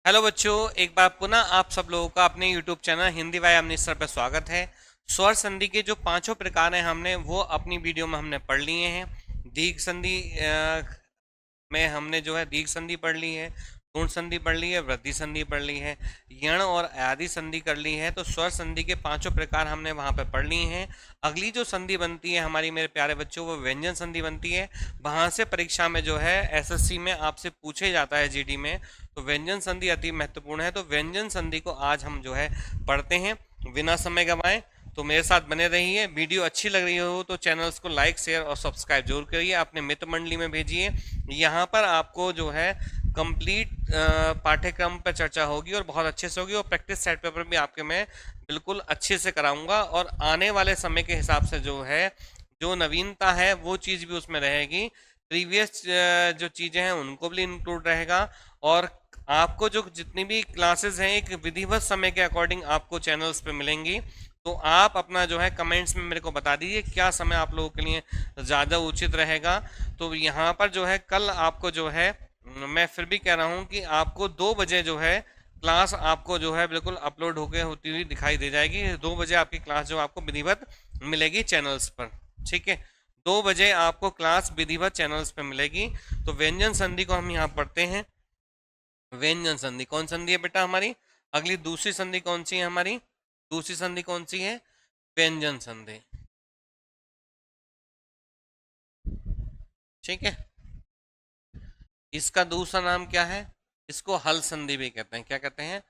Hello बच्चों, एक बार पुनः आप सब लोगों का अपने YouTube channel Hindi Y Amritsar पर स्वागत है। स्वर संधि के जो पांचों प्रकार हैं हमने वो अपनी वीडियो में हमने पढ़ लिए हैं। दीर्घ संधि में हमने जो है दीर्घ संधि पढ़ ली है, पूर्ण संधि पढ़ ली है, वृद्धि संधि पढ़ ली है, यण और आदि संधि कर ली है। तो स्वर संधि के पांचों प्रकार हमने वहां पे पढ़ ली हैं। अगली जो संधि बनती है हमारी मेरे प्यारे बच्चों वो व्यंजन संधि बनती है। वहां से परीक्षा में जो है एसएससी में आपसे पूछे जाता है जीडी में। तो व्यंजन संधि अति महत्वपूर्ण है। तो व्यंजन संधि को आज हम जो है पढ़ते हैं बिना समय गंवाए। तो मेरे साथ बने रहिए। वीडियो अच्छी लग रही हो तो चैनल्स को लाइक शेयर और सब्सक्राइब जरूर करिए, अपने मित्र मंडली में भेजिए। यहाँ पर आपको जो है कंप्लीट पाठ्यक्रम पर चर्चा होगी और बहुत अच्छे से होगी, और प्रैक्टिस सेट पेपर भी आपके मैं बिल्कुल अच्छे से कराऊंगा। और आने वाले समय के हिसाब से जो है जो नवीनता है वो चीज़ भी उसमें रहेगी। प्रीवियस जो चीज़ें हैं उनको भी इंक्लूड रहेगा। और आपको जो जितनी भी क्लासेस हैं एक विधिवत समय के अकॉर्डिंग आपको चैनल्स पे मिलेंगी। तो आप अपना जो है कमेंट्स में मेरे को बता दीजिए क्या समय आप लोगों के लिए ज़्यादा उचित रहेगा। तो यहाँ पर जो है कल आपको जो है मैं फिर भी कह रहा हूँ कि आपको 2 बजे जो है क्लास आपको जो है बिल्कुल अपलोड होके होती हुई दिखाई दे जाएगी। 2 बजे आपकी क्लास जो आपको विधिवत मिलेगी चैनल्स पर। ठीक है, 2 बजे आपको क्लास विधिवत चैनल्स पर मिलेगी। तो व्यंजन संधि को हम यहाँ पढ़ते हैं। व्यंजन संधि कौन संधि है बेटा हमारी? अगली दूसरी संधि कौन सी है हमारी? दूसरी संधि कौन सी है? व्यंजन संधि। ठीक है, इसका दूसरा नाम क्या है? इसको हल संधि भी कहते हैं। क्या कहते हैं?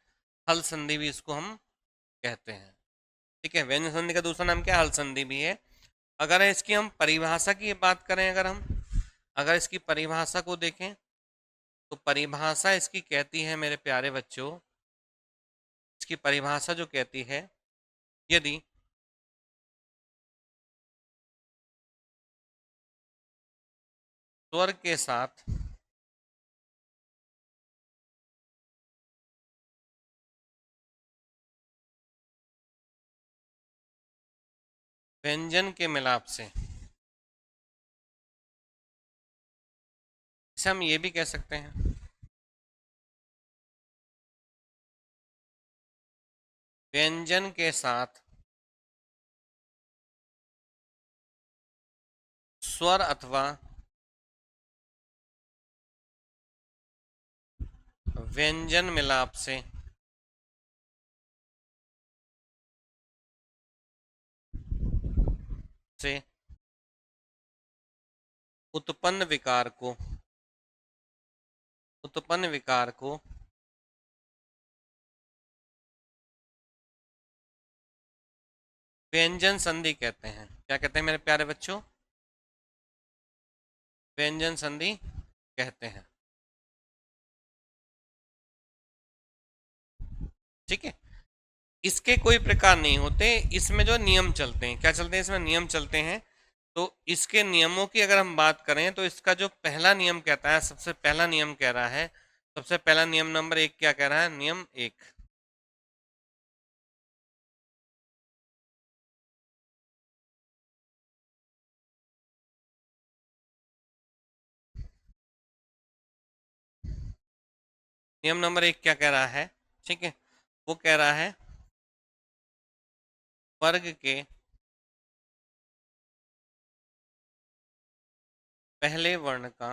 हल संधि भी इसको हम कहते हैं। ठीक है, व्यंजन संधि का दूसरा नाम क्या है? हल संधि भी है। अगर इसकी हम परिभाषा की बात करें, अगर इसकी परिभाषा को देखें तो परिभाषा इसकी कहती है मेरे प्यारे बच्चों, इसकी परिभाषा जो कहती है, यदि स्वर के साथ व्यंजन के मिलाप से, इसे हम ये भी कह सकते हैं व्यंजन के साथ स्वर अथवा व्यंजन मिलाप से उत्पन्न विकार को उत्पन्न विकार को व्यंजन संधि कहते हैं। क्या कहते हैं मेरे प्यारे बच्चों? व्यंजन संधि कहते हैं। ठीक है, इसके कोई प्रकार नहीं होते, इसमें जो नियम चलते हैं, क्या चलते हैं इसमें? नियम चलते हैं। तो इसके नियमों की अगर हम बात करें तो इसका जो पहला नियम कहता है, सबसे पहला नियम कह रहा है, सबसे पहला नियम नंबर 1 क्या कह रहा है? नियम 1, नियम नंबर 1 क्या कह रहा है? ठीक है, वो कह रहा है वर्ग के पहले वर्ण का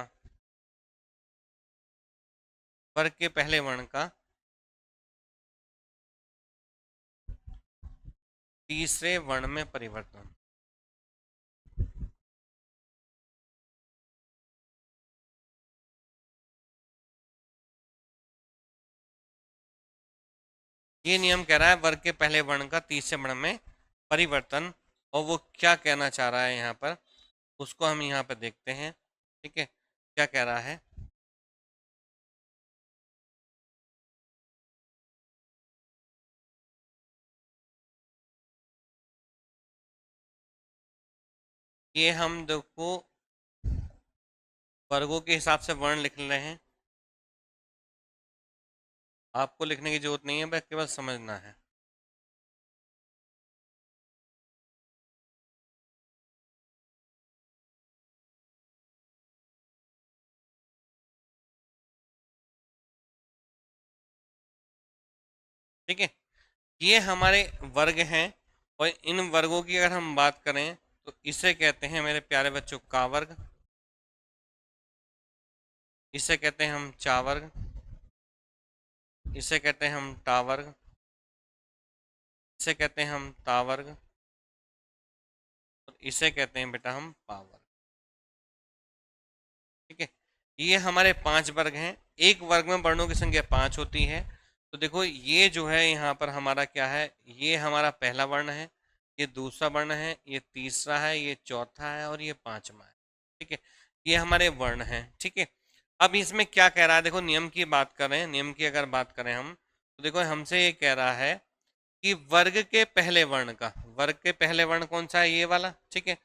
वर्ग के पहले वर्ण का तीसरे वर्ण में परिवर्तन। ये नियम कह रहा है वर्ग के पहले वर्ण का तीसरे वर्ण में परिवर्तन। और वो क्या कहना चाह रहा है यहाँ पर, उसको हम यहाँ पर देखते हैं। ठीक है, क्या कह रहा है? ये हम देखो वर्गों के हिसाब से वर्ण लिख रहे हैं। आपको लिखने की जरूरत नहीं है, बस केवल समझना है। ठीक है, ये हमारे वर्ग हैं। और इन वर्गों की अगर हम बात करें तो इसे कहते हैं मेरे प्यारे बच्चों का वर्ग, इसे कहते हैं हम चा वर्ग, इसे कहते हैं हम टा वर्ग, इसे कहते हैं हम ता वर्ग, और इसे कहते हैं बेटा हम पा वर्ग। ठीक है, ये हमारे 5 वर्ग हैं। एक वर्ग में वर्णों की संख्या 5 होती है। तो देखो ये जो है यहाँ पर हमारा क्या है, ये हमारा पहला वर्ण है, ये दूसरा वर्ण है, ये तीसरा है, ये चौथा है, और ये पांचवा है। ठीक है, ये हमारे वर्ण हैं। ठीक है, अब इसमें क्या कह रहा है, देखो नियम की बात करें, नियम की अगर बात करें हम, तो देखो हमसे ये कह रहा है कि वर्ग के पहले वर्ण का, वर्ग के पहले वर्ण कौन सा है, ये वाला। ठीक है,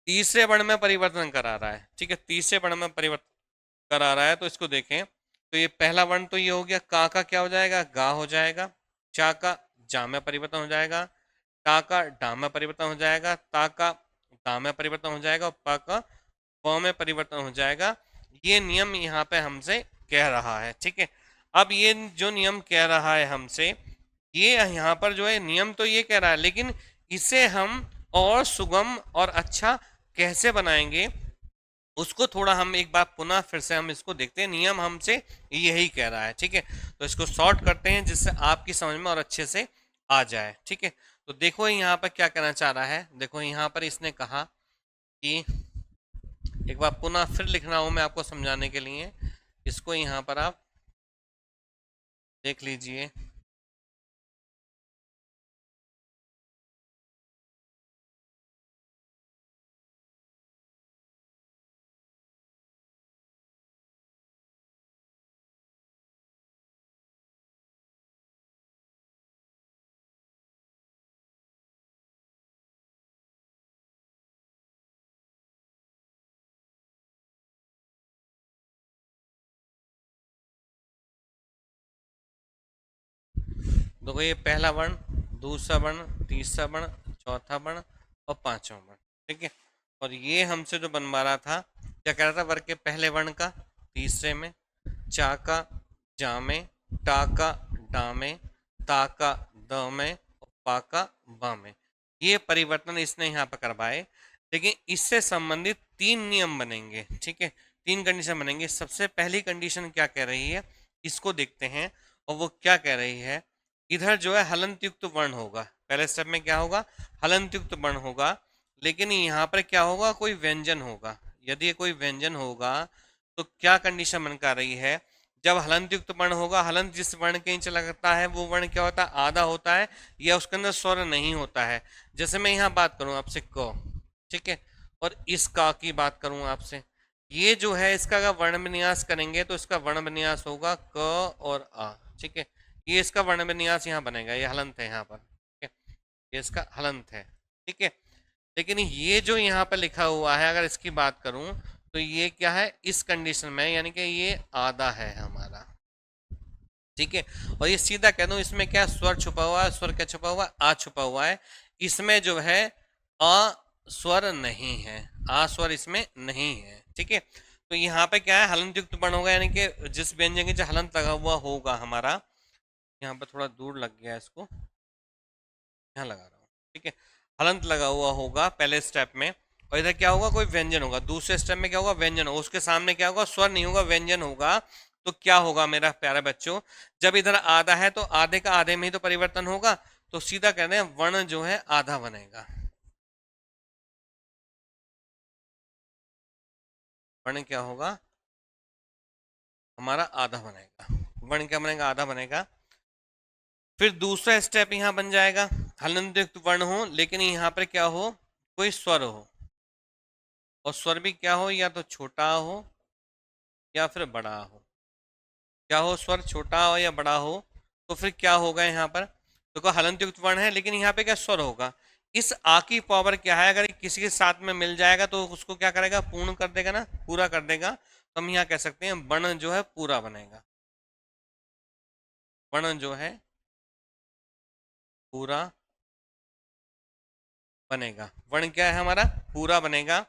तीसरे वर्ण में परिवर्तन करा रहा है। ठीक है, तीसरे वर्ण में परिवर्तन करा रहा है, तो इसको देखें तो ये पहला वर्ण तो ये हो गया, का क्या हो जाएगा, गा हो जाएगा, चा का जा में परिवर्तन हो जाएगा, टा का डा में परिवर्तन हो जाएगा, ता का दा में परिवर्तन हो जाएगा, और पा का प में परिवर्तन हो जाएगा। ये नियम यहाँ पे हमसे कह रहा है। ठीक है, अब ये जो नियम कह रहा है हमसे, ये यहाँ पर जो है नियम तो ये कह रहा है, लेकिन इसे हम और सुगम और अच्छा कैसे बनाएंगे, उसको थोड़ा हम एक बार पुनः फिर से हम इसको देखते हैं। नियम हमसे यही कह रहा है। ठीक है, तो इसको शॉर्ट करते हैं जिससे आपकी समझ में और अच्छे से आ जाए। ठीक है, तो देखो यहाँ पर क्या कहना चाह रहा है, देखो यहाँ पर इसने कहा कि, एक बार पुनः फिर लिख रहा हूं मैं आपको समझाने के लिए, इसको यहाँ पर आप देख लीजिए। देखो ये पहला वर्ण, दूसरा वर्ण, तीसरा वर्ण, चौथा वर्ण और पांचवा वर्ण। ठीक है, और ये हमसे जो बनवा रहा था, क्या कह रहा था, वर्ग के पहले वर्ण का तीसरे में, चा का जा में, टा का डा में, ता का द में, और पा का बा में, ये परिवर्तन इसने यहाँ पर करवाए। लेकिन इससे संबंधित 3 नियम बनेंगे। ठीक है, 3 कंडीशन बनेंगे। सबसे पहली कंडीशन क्या कह रही है, इसको देखते हैं, और वो क्या कह रही है, इधर जो है हलंत युक्त वर्ण होगा। पहले स्टेप में क्या होगा, हलंत युक्त वर्ण होगा, लेकिन यहाँ पर क्या होगा, कोई व्यंजन होगा। यदि कोई व्यंजन होगा तो क्या कंडीशन बन कर रही है, जब हलंत युक्त वर्ण होगा, हलंत जिस वर्ण के नीचे लगता है वो वर्ण क्या होता है, आधा होता है, या उसके अंदर स्वर नहीं होता है। जैसे मैं यहाँ बात करूँ आपसे क, ठीक है, और इस का की बात करूँ आपसे, ये जो है इसका अगर वर्ण विन्यास करेंगे तो इसका वर्ण विन्यास होगा क और आ। ठीक है, ये इसका वर्ण विन्यास यहाँ बनेगा, ये हलंत है यहाँ पर। ठीक है, ये इसका हलंत है। ठीक है, लेकिन ये जो यहाँ पर लिखा हुआ है, अगर इसकी बात करूं तो ये क्या है, इस कंडीशन में, यानी कि ये आधा है हमारा। ठीक है, और ये सीधा कह दूं, इसमें क्या स्वर छुपा हुआ है, स्वर क्या छुपा हुआ है, आ छुपा हुआ है। इसमें जो है अ स्वर नहीं है, आ स्वर इसमें नहीं है। ठीक है, तो यहाँ पे क्या है, हलंत युक्त वर्ण होगा, यानी कि जिस व्यंजन के जो हलंत लगा हुआ होगा हमारा, यहाँ पे थोड़ा दूर लग गया, इसको यहाँ लगा रहा हूँ। ठीक है, हलंत लगा हुआ होगा पहले स्टेप में, और इधर क्या होगा, कोई व्यंजन होगा। दूसरे स्टेप में क्या होगा, व्यंजन होगा, उसके सामने क्या होगा, स्वर नहीं होगा, व्यंजन होगा। तो क्या होगा मेरा प्यारे बच्चों, जब इधर आधा है तो आधे का आधे में ही तो परिवर्तन होगा, तो सीधा कहते हैं वर्ण जो है आधा बनेगा। वर्ण क्या होगा हमारा, आधा बनेगा। वर्ण क्या बनेगा, आधा बनेगा। फिर दूसरा स्टेप यहाँ बन जाएगा, हलंत युक्त वर्ण हो, लेकिन यहाँ पर क्या हो, कोई स्वर हो, और स्वर भी क्या हो, या तो छोटा हो या फिर बड़ा हो। क्या हो, स्वर छोटा हो या बड़ा हो, तो फिर क्या होगा यहाँ पर, देखो हलंत युक्त वर्ण है, लेकिन यहाँ पे क्या स्वर होगा। इस आ की पावर क्या है, अगर किसी के साथ में मिल जाएगा तो उसको क्या करेगा, पूर्ण कर देगा ना, पूरा कर देगा। तो हम यहाँ कह सकते हैं वर्ण जो है पूरा बनेगा, वर्ण जो है पूरा बनेगा। वर्ण क्या है हमारा, पूरा बनेगा।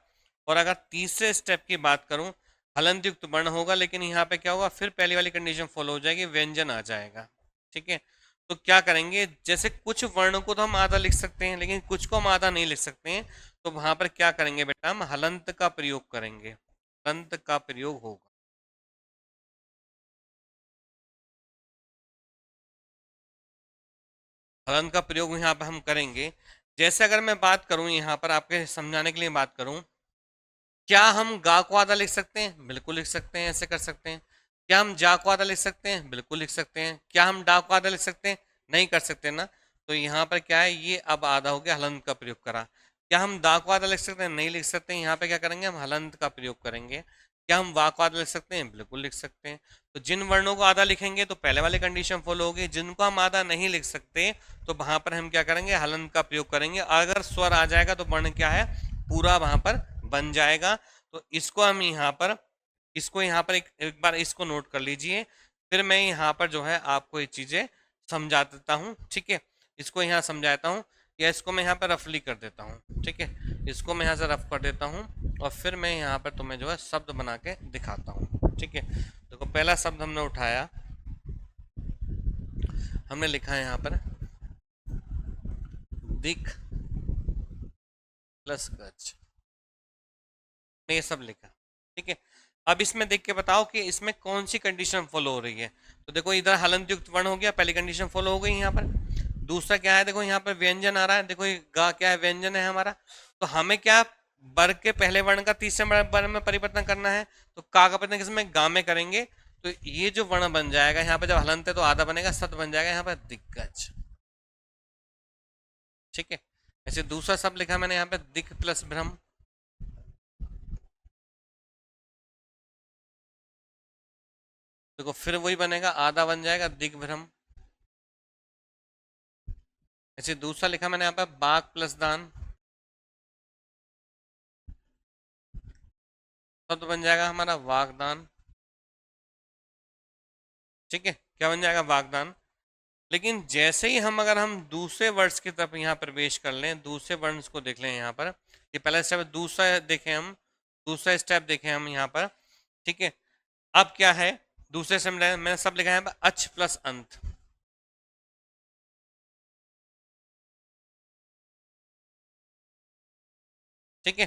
और अगर तीसरे स्टेप की बात करूं, हलंत युक्त वर्ण होगा, लेकिन यहाँ पे क्या होगा, फिर पहली वाली कंडीशन फॉलो हो जाएगी, व्यंजन आ जाएगा। ठीक है, तो क्या करेंगे, जैसे कुछ वर्णों को तो हम आधा लिख सकते हैं लेकिन कुछ को हम आधा नहीं लिख सकते हैं, तो वहां पर क्या करेंगे बेटा, हम हलंत का प्रयोग करेंगे, हलंत का प्रयोग होगा। हलंत का प्रयोग यहाँ पर हम करेंगे। जैसे अगर मैं बात करूं यहाँ पर आपके समझाने के लिए बात करूं, क्या हम गा को आधा लिख सकते हैं? बिल्कुल लिख सकते हैं, ऐसे कर सकते हैं। क्या हम जा को आधा लिख सकते हैं? बिल्कुल लिख सकते हैं। क्या हम डा को आधा लिख सकते हैं? नहीं कर सकते ना। तो यहाँ पर क्या है, ये अब आधा हो गया, हलंत का प्रयोग करा। क्या हम दा को आधा लिख सकते हैं? नहीं लिख सकते हैं। यहाँ पे क्या करेंगे, हम हलंत का प्रयोग करेंगे। क्या हम वा को आधा लिख सकते हैं? बिल्कुल लिख सकते हैं। तो जिन वर्णों को आधा लिखेंगे तो पहले वाली कंडीशन फॉलो होगी, जिनको हम आधा नहीं लिख सकते तो वहां पर हम क्या करेंगे, हलंत का प्रयोग करेंगे। अगर स्वर आ जाएगा तो वर्ण क्या है, पूरा वहां पर बन जाएगा। तो इसको हम यहाँ पर, इसको यहाँ पर एक बार इसको नोट कर लीजिए, फिर मैं यहाँ पर जो है आपको ये चीजें समझा देता हूँ, ठीक है। इसको यहाँ समझाता हूँ, या इसको मैं यहाँ पर रफली कर देता हूँ, ठीक है। इसको मैं यहाँ से रफ कर देता हूँ और फिर मैं यहाँ पर तुम्हें जो है शब्द बना के दिखाता हूँ, ठीक है। देखो पहला शब्द हमने उठाया, हमने लिखा है यहाँ पर दिख प्लस गज, ये सब लिखा, ठीक है। अब इसमें देख के बताओ कि इसमें कौन सी कंडीशन फॉलो हो रही है। तो देखो इधर हलंत युक्त वर्ण हो गया, पहली कंडीशन फॉलो हो गई यहाँ पर। दूसरा क्या है, देखो यहाँ पर व्यंजन आ रहा है, देखो ये गा क्या है, व्यंजन है हमारा। तो हमें क्या, वर्ग के पहले वर्ण का तीसरे वर्ण में परिवर्तन करना है। तो का का परिवर्तन किसमें, गा में करेंगे। तो ये जो वर्ण बन जाएगा यहाँ पर, जब हलंत है तो आधा बनेगा, सत बन जाएगा यहाँ पर दिग्गज, ठीक है। ऐसे दूसरा शब्द लिखा मैंने यहाँ पे दिक प्लस भ्रम। देखो फिर वही बनेगा, आधा बन जाएगा दिग्भ्रम। ऐसे दूसरा लिखा मैंने यहाँ पे बाघ प्लस दान, शब्द बन जाएगा हमारा वागदान, ठीक है। क्या बन जाएगा, वागदान। लेकिन जैसे ही हम, अगर हम दूसरे वर्ड्स की तरफ यहाँ प्रवेश कर लें, दूसरे वर्ड्स को देख लें यहाँ पर, ये पहला स्टेप है, दूसरा देखें हम, दूसरा स्टेप देखें हम यहाँ पर, ठीक है। अब क्या है, दूसरे स्टेप में मैंने सब लिखा है यहाँ पर अच प्लस अंत, ठीक है।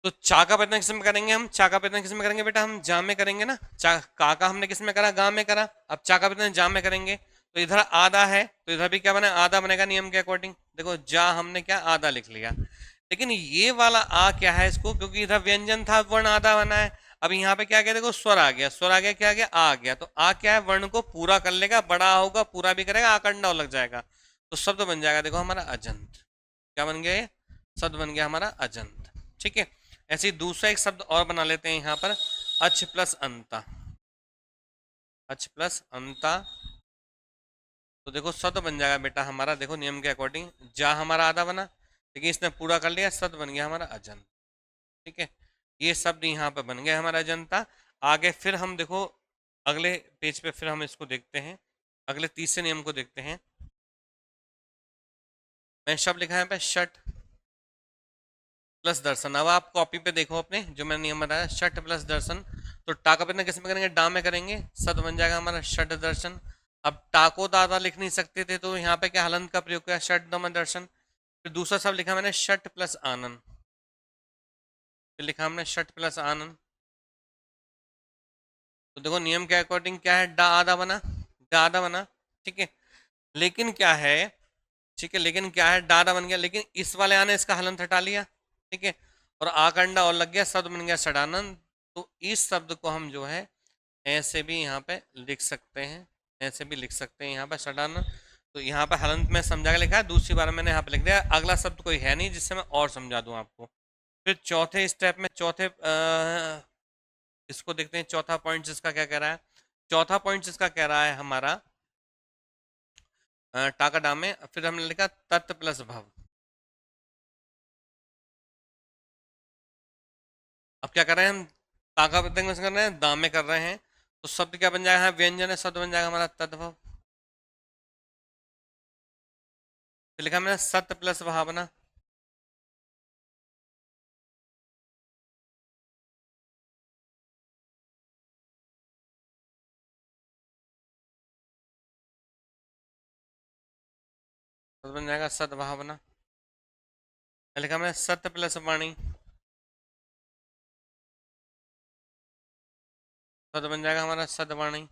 तो चा का प्रयत्न किस में करेंगे, हम चा का प्रयत्न किस में करेंगे बेटा, हम जा में करेंगे ना। चा का हमने किस में करा, गा में करा। अब चा का प्रयत्न जा में करेंगे, तो इधर आधा है तो इधर भी क्या बना, आधा बनेगा नियम के अकॉर्डिंग। देखो जा हमने क्या आधा लिख लिया, लेकिन ये वाला आ क्या है इसको, क्योंकि इधर व्यंजन था, वर्ण आधा बना है। अब यहाँ पे क्या गया, देखो स्वर आ गया, स्वर आ गया, क्या आ गया, आ गया। तो आ क्या है, वर्ण को पूरा कर लेगा, बड़ा होगा, पूरा भी करेगा, आकंडा लग जाएगा। तो शब्द बन जाएगा, देखो हमारा अजंत। क्या बन गया, ये शब्द बन गया हमारा अजंत, ठीक है। ऐसे ही दूसरा एक शब्द और बना लेते हैं यहाँ पर, अच प्लस अंता, अच प्लस अंता। तो देखो शब्द बन जाएगा बेटा हमारा, देखो नियम के अकॉर्डिंग, जा हमारा आधा बना, लेकिन इसने पूरा कर लिया, शब्द बन गया हमारा अजंत, ठीक है। ये शब्द यहाँ पे बन गया हमारा अजंता। आगे फिर हम देखो अगले पेज पे फिर हम इसको देखते हैं, अगले तीसरे नियम को देखते हैं। मैं शब्द लिखा है यहाँ पे शट प्लस दर्शन। अब आप कॉपी पे देखो अपने, जो मैंने नियम बताया, शट प्लस दर्शन। तो टा का प्रयत्न किस में करेंगे, डा में करेंगे, सद बन जाएगा हमारा शट दर्शन। अब टा को दादा लिख नहीं सकते थे, तो यहाँ पे क्या हलंत का प्रयोग किया, शट दम दर्शन। फिर दूसरा शब्द लिखा मैंने शट प्लस आनंद, फिर लिखा हमने शट प्लस आनंद। तो देखो नियम के अकॉर्डिंग क्या है, डा आधा बना, डा आधा बना, ठीक है। लेकिन क्या है, ठीक है, लेकिन क्या है, डा आधा बन गया, लेकिन इस वाले आने इसका हलंत हटा लिया, ठीक है। और आकंडा और लग गया, शब्द बन गया षडानंद। तो इस शब्द को हम जो है ऐसे भी यहाँ पे लिख सकते हैं, ऐसे भी लिख सकते हैं यहाँ पे षडानंद। तो यहाँ पे हलंत में समझा के लिखा है, दूसरी बार मैंने यहाँ पे लिख दिया। अगला शब्द कोई है नहीं जिससे मैं और समझा दूं आपको। फिर चौथे स्टेप में, चौथे इसको देखते हैं, चौथा पॉइंट जिसका क्या कह रहा है। चौथा पॉइंट जिसका कह रहा है हमारा टाका डाम में, फिर हमने लिखा तत् प्लस भव। अब क्या कर रहे हैं हम, ताका प्रत्यंग कर रहे हैं, दाम में कर रहे हैं। तो शब्द क्या बन जाएगा, व्यंजन है, शब्द बन जाएगा हमारा तद्भव। फिर लिखा मैंने सत प्लस भावना। तो बन जाएगा सद्भावना। लिखा मैंने सत्य प्लस वाणी, तो बन जाएगा हमारा सद्वाणी।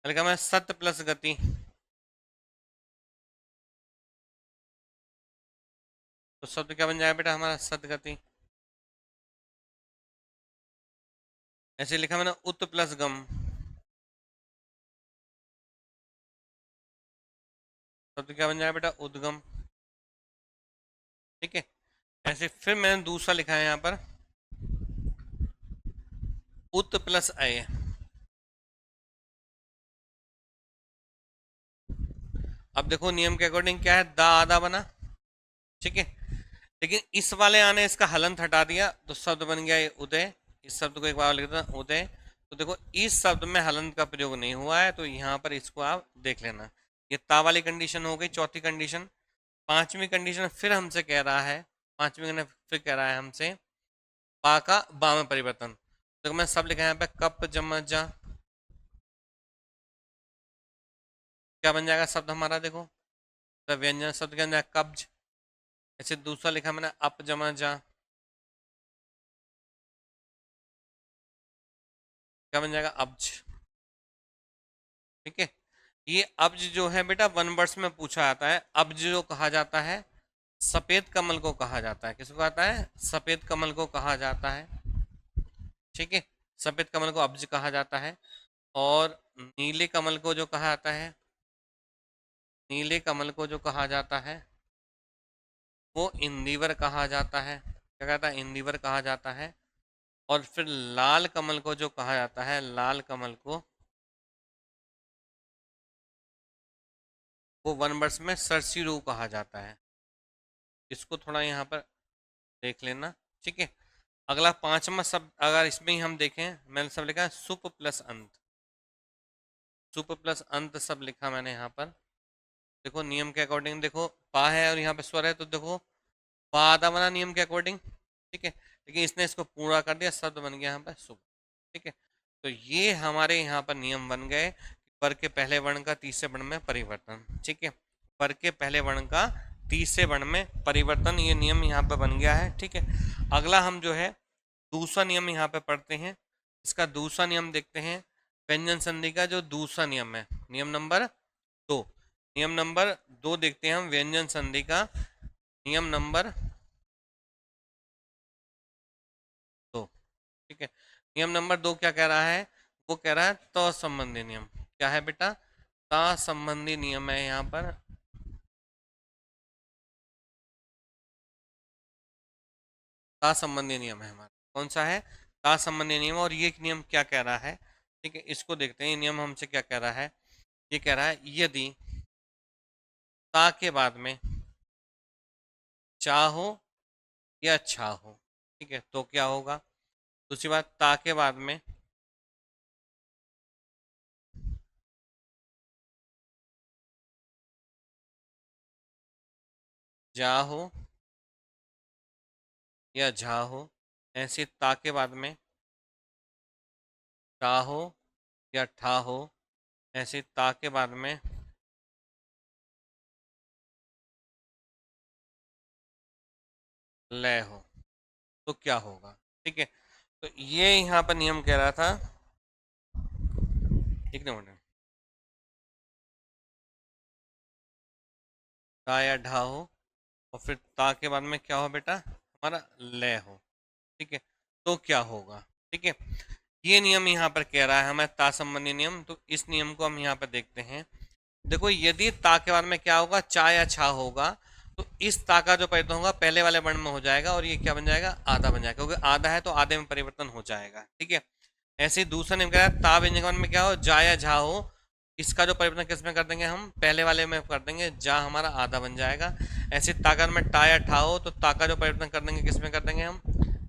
लिखा मैंने सत्य प्लस गति, तो शब्द क्या बन जाएगा बेटा हमारा सदगति। ऐसे लिखा मैंने उत प्लस गम, शब्द क्या बन जाएगा बेटा उद्गम। ठीक है। ऐसे फिर मैंने दूसरा लिखा है यहाँ पर उत प्लस अय। अब देखो नियम के अकॉर्डिंग क्या है, दा आधा बना। ठीक है। लेकिन इस वाले आने इसका हलंत हटा दिया तो शब्द बन गया ये उदय। इस शब्द को एक बार लिख देना उदय। तो देखो इस शब्द में हलंत का प्रयोग नहीं हुआ है, तो यहाँ पर इसको आप देख लेना। ये ता वाली कंडीशन हो गई चौथी कंडीशन। पांचवी कंडीशन फिर हमसे कह रहा है, पांचवी कंडीशन फिर कह रहा है हमसे पा का बा में परिवर्तन। देखो मैं सब लिखा है यहाँ पे कप जम जा, क्या बन जाएगा शब्द हमारा, देखो तो व्यंजन शब्द के अंदर कब्ज। ऐसे दूसरा लिखा मैंने अप जमा जा, क्या बन जाएगा अब्ज। ठीक है। ये अब्ज जो है बेटा वन वर्ड्स में पूछा जाता है। अब्ज जो कहा जाता है सफेद कमल को कहा जाता है। किसको कहता है, सफेद कमल को कहा जाता है। ठीक है। सफेद कमल को अब्ज कहा जाता है। और नीले कमल को जो कहा जाता है, नीले कमल को जो कहा जाता है वो इंदिवर कहा जाता है। क्या कहता है, इंदिवर कहा जाता है। और फिर लाल कमल को जो कहा जाता है, लाल कमल को वो वन वर्ड्स में सरसीरू कहा जाता है। इसको थोड़ा यहाँ पर देख लेना। ठीक है। अगला पांचवा शब्द अगर इसमें ही हम देखें, मैंने सब लिखा है सुप प्लस अंत। सुप प्लस अंत सब लिखा मैंने यहाँ पर। देखो नियम के अकॉर्डिंग देखो पा है और यहाँ पे स्वर है, तो देखो पा आधा बना नियम के अकॉर्डिंग। ठीक है। लेकिन इसने इसको पूरा कर दिया, शब्द बन गया यहाँ पर सुप। ठीक है। तो ये हमारे यहाँ पर नियम बन गए। पर के पहले वर्ण का तीसरे वर्ण में परिवर्तन। ठीक है। पर के पहले वर्ण का तीसरे वर्ण में परिवर्तन, ये नियम यहाँ पर बन गया है। ठीक है। अगला हम जो है दूसरा नियम यहाँ पे पढ़ते हैं। इसका दूसरा नियम देखते हैं। व्यंजन संधि का जो दूसरा नियम है, नियम नंबर 2। नियम नंबर 2 देखते हैं हम व्यंजन संधि का। नियम नंबर 2। ठीक है। नियम नंबर 2 क्या कह रहा है, वो कह रहा है त संबंधी नियम। क्या है बेटा, ता संबंधी नियम है यहाँ पर। ता संबंधी नियम है हमारा, कौन सा है, ता संबंधी नियम। और ये नियम क्या कह रहा है, ठीक है, इसको देखते हैं। ये नियम हमसे क्या कह रहा है, ये कह रहा है यदि ता के बाद में चा हो या छा हो, ठीक है, तो क्या होगा। दूसरी बात, ता के बाद में जा हो या झा हो। ऐसे ता के बाद में टा हो या ठा हो। ऐसे ता के बाद में लय हो, तो क्या होगा। ठीक है। तो ये यहाँ पर नियम कह रहा था, एक नंबर, ता या ढा हो और फिर ता के बाद में क्या हो बेटा, हमारा लय हो। ठीक है। तो क्या होगा। ठीक है। ये नियम यहाँ पर कह रहा है हमें ता संबंधी नियम। तो इस नियम को हम यहाँ पर देखते हैं। देखो यदि ता के बाद में क्या होगा, चा या छा होगा, तो इस ता का जो परिवर्तन होगा पहले वाले वर्ण में हो जाएगा और ये क्या बन जाएगा, आधा बन जाएगा, क्योंकि आधा है तो आधे में परिवर्तन हो जाएगा। ठीक है। ऐसे ही दूसरा नियम कह रहा है ता व्यंजन के वर्ण में क्या हो, जा या झा हो, इसका जो परिवर्तन किस में कर देंगे, हम पहले वाले में कर देंगे, जा हमारा आधा बन जाएगा। ऐसे ताकर में टा या ठा हो, तो ता का जो परिवर्तन कर देंगे किस में कर देंगे, हम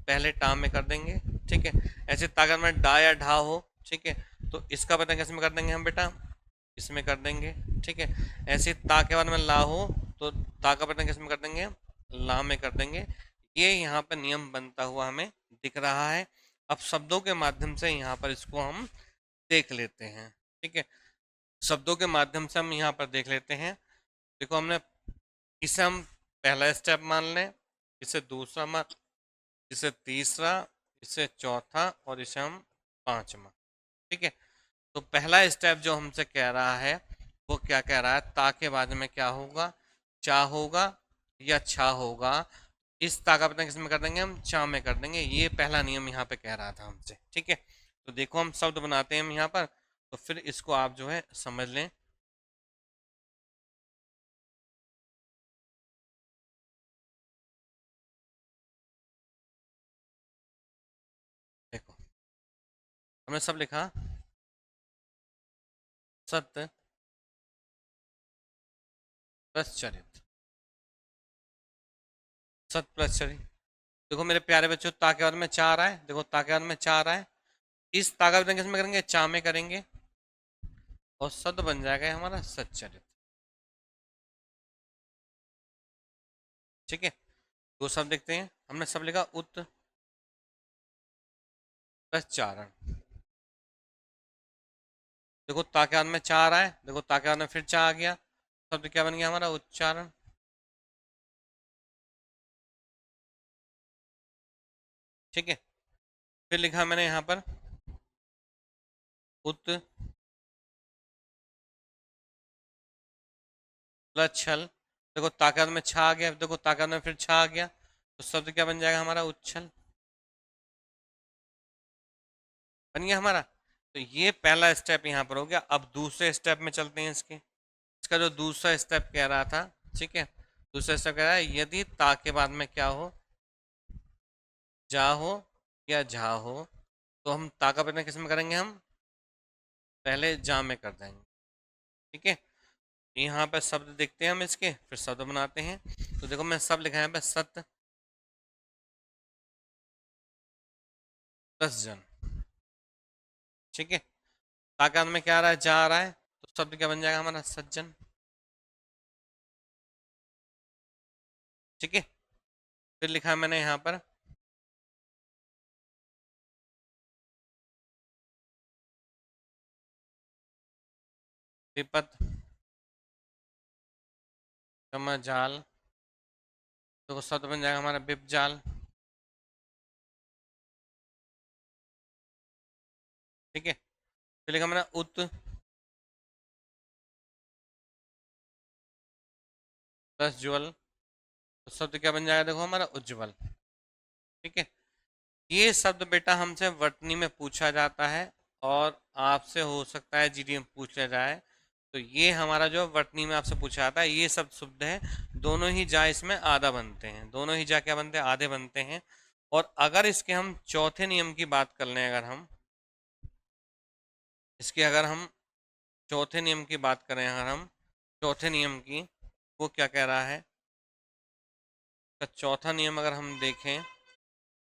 पहले टा में कर देंगे। ठीक है। ऐसे ताकर में डा या ढा हो, ठीक है, तो इसका परिवर्तन किस में कर देंगे हम बेटा, इसमें कर देंगे। ठीक है। ऐसे ता के बाद में ला हो, तो ता का परिवर्तन किस में कर देंगे, ला में कर देंगे। ये यहाँ पर नियम बनता हुआ हमें दिख रहा है। अब शब्दों के माध्यम से यहाँ पर इसको हम देख लेते हैं। ठीक है, शब्दों के माध्यम से हम यहाँ पर देख लेते हैं। देखो हमने इसे हम पहला स्टेप मान लें, इसे दूसरा मान, इसे तीसरा, इसे चौथा और इसे हम पांचवा। ठीक है, तो पहला स्टेप जो हमसे कह रहा है वो क्या कह रहा है, ता के बाद में क्या होगा, चा होगा या छा होगा। इस ता का पता किस में कर देंगे हम, चा में कर देंगे। ये पहला नियम यहाँ पे कह रहा था हमसे। ठीक है, तो देखो हम शब्द बनाते हैं हम यहाँ पर, तो फिर इसको आप जो है समझ लें। देखो हमने सब लिखा, सत्य प्लस चरित्र, सत्य प्लस चरित्र। देखो मेरे प्यारे बच्चों, ता के बाद में चाह रहा है, देखो ता के बाद में चाह रहा है, इस ता का किस में करेंगे, चा में करेंगे, और सद बन जाएगा हमारा सच्चरित्र। ठीक है, दो शब्द देखते हैं। हमने सब लिखा, उत प्लस चारण। देखो ता के बाद में चा आ रहा है, देखो ता के बाद में फिर चा आ गया, शब्द क्या बन गया हमारा, उच्चारण। ठीक है, फिर लिखा मैंने यहाँ पर उत प्लस छल। देखो ता के बाद में छा आ गया, देखो ता के बाद में फिर छा आ गया, तो शब्द क्या बन जाएगा हमारा, उच्छल। बन गया हमारा। तो ये पहला स्टेप यहाँ पर हो गया। अब दूसरे स्टेप में चलते हैं इसके। इसका जो दूसरा स्टेप कह रहा था, ठीक है, दूसरा स्टेप कह रहा है, यदि ता के बाद में क्या हो, जा हो या झा हो, तो हम ता का प्रयत्न किस में करेंगे, हम पहले जा में कर देंगे। ठीक है, यहाँ पे शब्द देखते हैं हम इसके, फिर शब्द बनाते हैं। तो देखो मैं सब लिखा है यहाँ पे, सत्य प्लस जन। ठीक है, ता के बाद में क्या आ रहा है, जा आ रहा है, तो शब्द क्या बन जाएगा हमारा, सज्जन। ठीक है, फिर लिखा है मैंने यहाँ पर विपत जाल, तो शब्द बन जाएगा हमारा विपजाल। ठीक है, फिर लिखा मैंने उत प्लस ज्वल, तो शब्द क्या बन जाएगा, देखो हमारा उज्ज्वल। ठीक है, ये शब्द बेटा हमसे वर्तनी में पूछा जाता है, और आपसे हो सकता है जीडी में पूछ लिया जाए। तो ये हमारा जो वर्तनी में आपसे पूछा जाता है, ये सब शब्द है, दोनों ही जा इसमें आधा बनते हैं, दोनों ही जा क्या बनते हैं, आधे बनते हैं। और अगर इसके हम चौथे नियम की बात कर लें, अगर हम इसके अगर हम चौथे नियम की बात करें, अगर हम चौथे नियम की, वो क्या कह रहा है, तो चौथा नियम अगर हम देखें,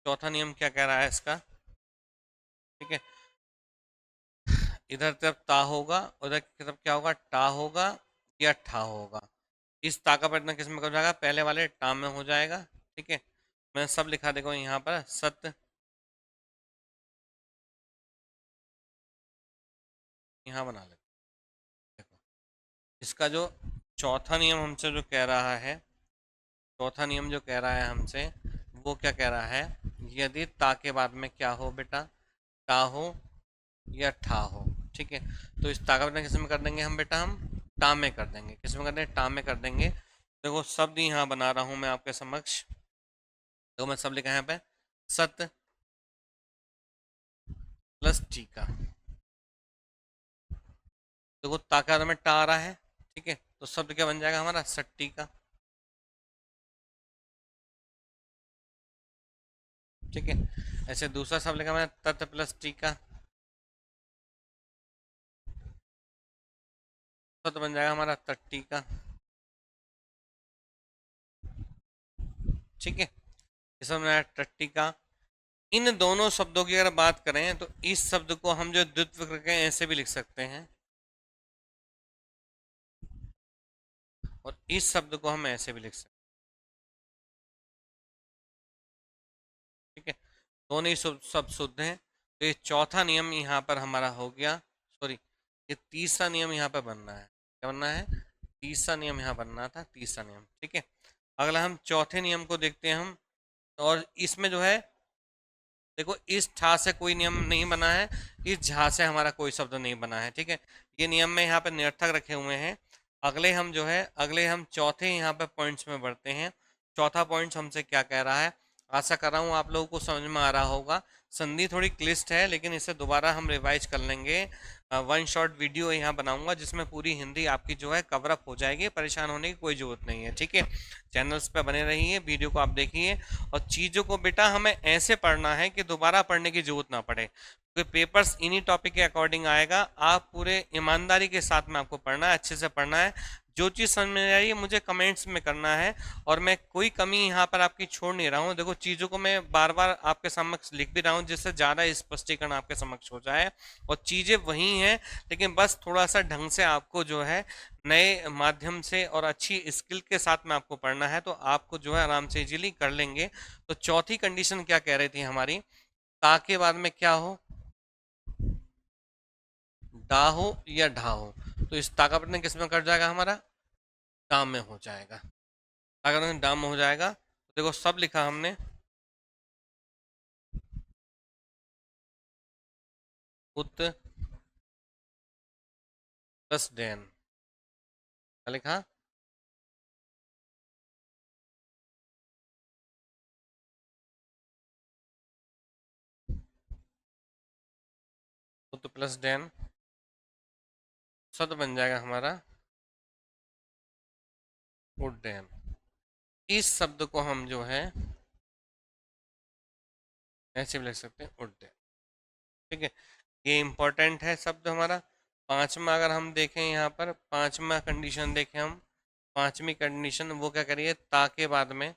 चौथा नियम क्या कह रहा है इसका। ठीक है, इधर तरफ ता होगा, उधर की तरफ क्या होगा, टा होगा या ठा होगा। इस ता का प्रयत्न किस में हो जाएगा, पहले वाले टा में हो जाएगा। ठीक है, मैं सब लिखा, देखो यहाँ पर सत्य, यहाँ बना लेते। देखो इसका जो चौथा नियम हमसे जो कह रहा है, चौथा नियम जो कह रहा है हमसे, वो क्या कह रहा है, यदि ता के बाद में क्या हो बेटा, टा हो या ठा हो। ठीक है, तो इस ता का प्रयत्न किस में कर देंगे हम बेटा, हम टा में कर देंगे। किस में कर देंगे, टा में कर देंगे। देखो शब्द यहाँ बना रहा हूँ मैं आपके समक्ष, तो मैं सब लिखा है यहाँ पे, सत्य प्लस टीका। देखो ताकार में टा आ रहा है। ठीक है, तो शब्द क्या बन जाएगा हमारा, सट्टी का। ठीक है, ऐसे दूसरा शब्द लिखा मैंने, तत् प्लस टीका, शब्द बन जाएगा हमारा तट्टी का। ठीक है, इस में टट्टी का। इन दोनों शब्दों की अगर बात करें, तो इस शब्द को हम जो द्वित्व करके ऐसे भी लिख सकते हैं, और इस शब्द को हम ऐसे भी लिख सकते हैं। ठीक है, दोनों ही शब्द शुद्ध हैं। तो ये चौथा नियम यहाँ पर हमारा हो गया। सॉरी, ये तीसरा नियम यहाँ पे बनना है। क्या बनना है? तीसरा नियम यहाँ बनना था, तीसरा नियम। ठीक है, अगला हम चौथे नियम को देखते हैं हम। और इसमें जो है देखो, इस ठा से कोई नियम नहीं बना है, इस झा से हमारा कोई शब्द नहीं बना है। ठीक है, ये नियम में यहाँ पे निरर्थक रखे हुए हैं। अगले हम चौथे यहाँ पे पॉइंट्स में बढ़ते हैं। चौथा पॉइंट हमसे क्या कह रहा है, आशा कर रहा हूँ आप लोगों को समझ में आ रहा होगा। संधि थोड़ी क्लिष्ट है, लेकिन इसे दोबारा हम रिवाइज कर लेंगे। वन शॉट वीडियो यहाँ बनाऊंगा जिसमें पूरी हिंदी आपकी जो है कवरअप हो जाएगी, परेशान होने की कोई जरूरत नहीं है। ठीक है, चैनल्स पे बने रहिए, वीडियो को आप देखिए। और चीज़ों को बेटा हमें ऐसे पढ़ना है कि दोबारा पढ़ने की जरूरत ना पड़े, क्योंकि पेपर्स इन्हीं टॉपिक के अकॉर्डिंग आएगा। आप पूरे ईमानदारी के साथ में आपको पढ़ना है, अच्छे से पढ़ना है। जो चीज़ समझ में आई है मुझे कमेंट्स में करना है, और मैं कोई कमी यहाँ पर आपकी छोड़ नहीं रहा हूँ। देखो, चीज़ों को मैं बार बार आपके समक्ष लिख भी रहा हूँ जिससे ज़्यादा स्पष्टीकरण आपके समक्ष हो जाए। और चीज़ें वही हैं, लेकिन बस थोड़ा सा ढंग से आपको जो है नए माध्यम से और अच्छी स्किल के साथ में आपको पढ़ना है, तो आपको जो है आराम से इजीली कर लेंगे। तो चौथी कंडीशन क्या कह रही थी हमारी, ता के बाद में क्या हो, डा हो या ढा हो। तो इस ता का प्रत्यय किस में कट जाएगा हमारा, डाम में हो जाएगा। अगर डाम में हो जाएगा तो देखो सब लिखा हमने, उत प्लस डैन। क्या लिखा, उत प्लस डैन, शब्द बन जाएगा हमारा उड्डयन। इस शब्द को हम जो है ऐसे भी लिख सकते हैं, उड्डयन। ठीक है, ये इंपॉर्टेंट है शब्द हमारा। पांचवा अगर हम देखें यहाँ पर, पांचवा कंडीशन देखें हम, पांचवी कंडीशन वो क्या करिए, ता के बाद में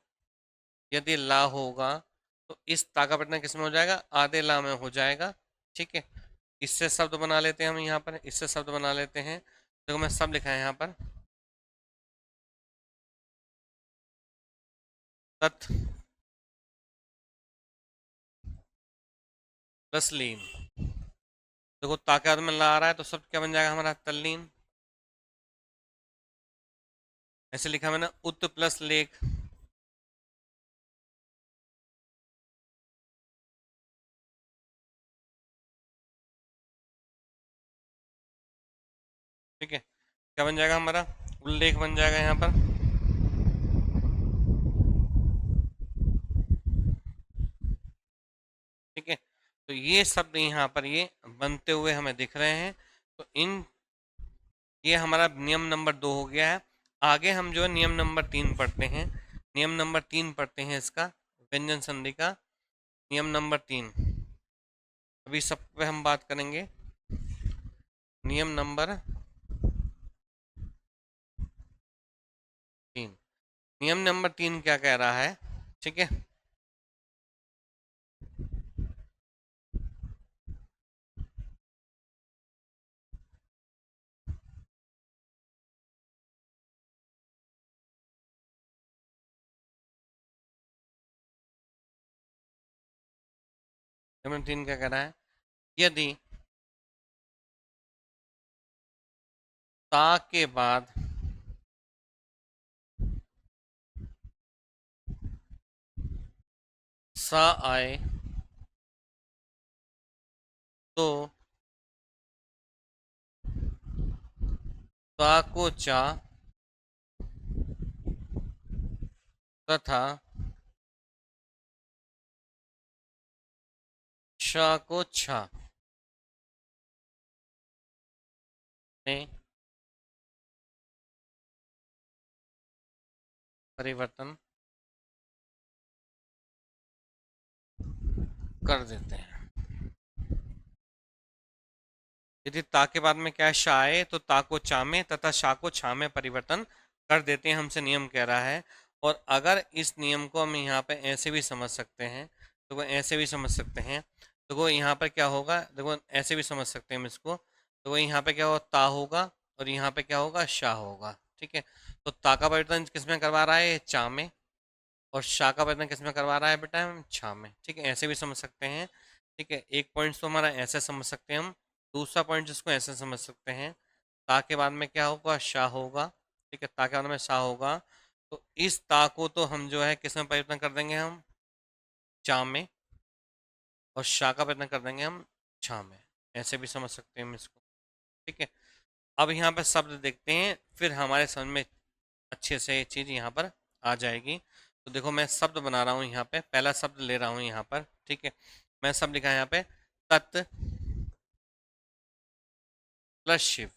यदि ला होगा तो इस ता का प्रत्यय किस में हो जाएगा, आधे ला में हो जाएगा। ठीक है, इससे शब्द बना लेते हैं हम यहाँ पर, इससे शब्द बना लेते हैं। देखो मैं सब लिखा है यहाँ पर, तत् प्लस लीन। देखो ता के बाद में ला आ रहा है तो शब्द क्या बन जाएगा हमारा, तल्लीन। ऐसे लिखा मैंने, उत प्लस लेख। ठीक है, क्या बन जाएगा हमारा, उल्लेख बन जाएगा यहाँ पर। ठीक है, तो ये शब्द यहाँ पर ये बनते हुए हमें दिख रहे हैं। तो इन ये हमारा नियम नंबर 2 हो गया है। आगे हम जो है नियम नंबर 3 पढ़ते हैं। नियम नंबर 3 पढ़ते हैं इसका, व्यंजन संधि का नियम नंबर 3। अभी सब पे हम बात करेंगे। नियम नंबर 3, नियम नंबर 3 क्या कह रहा है। ठीक है, नियम नंबर 3 क्या कह रहा है, यदि ता के बाद सा आए तो ता को चा तथा श को छा में परिवर्तन कर देते हैं। यदि ता के बाद में क्या है, शा आए तो ता को चा में तथा शा को छा में परिवर्तन कर देते हैं, हमसे नियम कह रहा है। और अगर इस नियम को हम यहाँ पे ऐसे भी समझ सकते हैं, तो वो ऐसे भी समझ सकते हैं। तो वो यहाँ पर क्या होगा, देखो ऐसे भी समझ सकते हैं हम इसको। तो वो यहाँ पे क्या होगा, ता होगा, और यहाँ पे क्या होगा, शा होगा। ठीक है, तो ता का परिवर्तन किस में करवा रहा है, चा में, और शा का परिवर्तन किस में करवा रहा है बेटा, छा में। ठीक है, ऐसे भी समझ सकते हैं। ठीक है, एक पॉइंट तो हमारा ऐसे समझ सकते हैं हम। दूसरा पॉइंट जिसको ऐसे समझ सकते हैं, ता के बाद में क्या होगा, शाह होगा। ठीक है, ता के बाद में शाह होगा, तो इस ता को तो हम जो है किस में परिवर्तन कर देंगे, हम चा में, और शाह का परिवर्तन कर देंगे हम छा में। ऐसे भी समझ सकते हैं हम इसको। ठीक है, अब यहाँ पर शब्द देखते हैं, फिर हमारे समझ में अच्छे से ये चीज यहाँ पर आ जाएगी। तो देखो मैं शब्द बना रहा हूँ यहाँ पे, पहला शब्द ले रहा हूँ यहाँ पर। ठीक है, मैं शब्द लिखा है यहाँ पे, तत् प्लस शिव।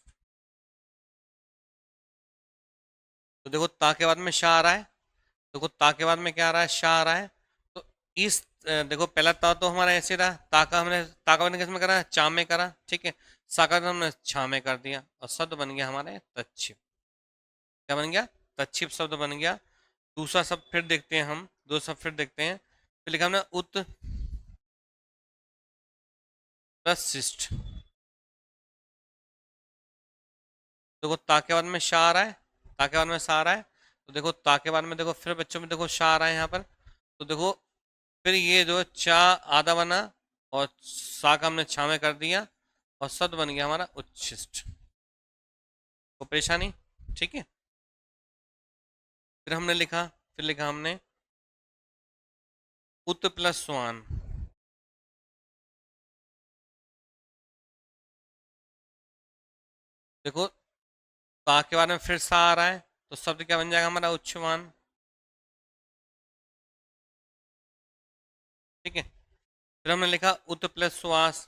तो देखो ता के बाद में शाह आ रहा है, देखो ता के बाद में क्या आ रहा है, शाह आ रहा है। तो इस देखो पहला ता तो हमारा ऐसे रहा, ता का हमने किस में करा, चा में करा। ठीक है, सा का हमने छा में कर दिया, और शब्द बन गया हमारे तच्छिप। क्या बन गया, तच्छिप शब्द बन गया। दूसरा शब्द फिर देखते हैं हम, दो शब्द फिर देखते हैं। फिर लिखा हमने उत प्लस शिष्ट। देखो ता के बाद में शाह आ रहा है, ता के बाद में शाह आ रहा है। तो देखो ता के बाद में देखो फिर बच्चों में देखो शाह आ रहा है यहाँ पर। तो देखो फिर ये जो चा आधा बना, और सा का हमने छा में कर दिया, और शब्द बन गया हमारा उच्छिष्ट। को परेशानी, ठीक है। फिर हमने लिखा, फिर लिखा हमने उत प्लस स्वान। देखो ता के बाद में फिर सा आ रहा है, तो शब्द क्या बन जाएगा हमारा, उच्छवान। ठीक है, फिर हमने लिखा उत प्लस सुवास।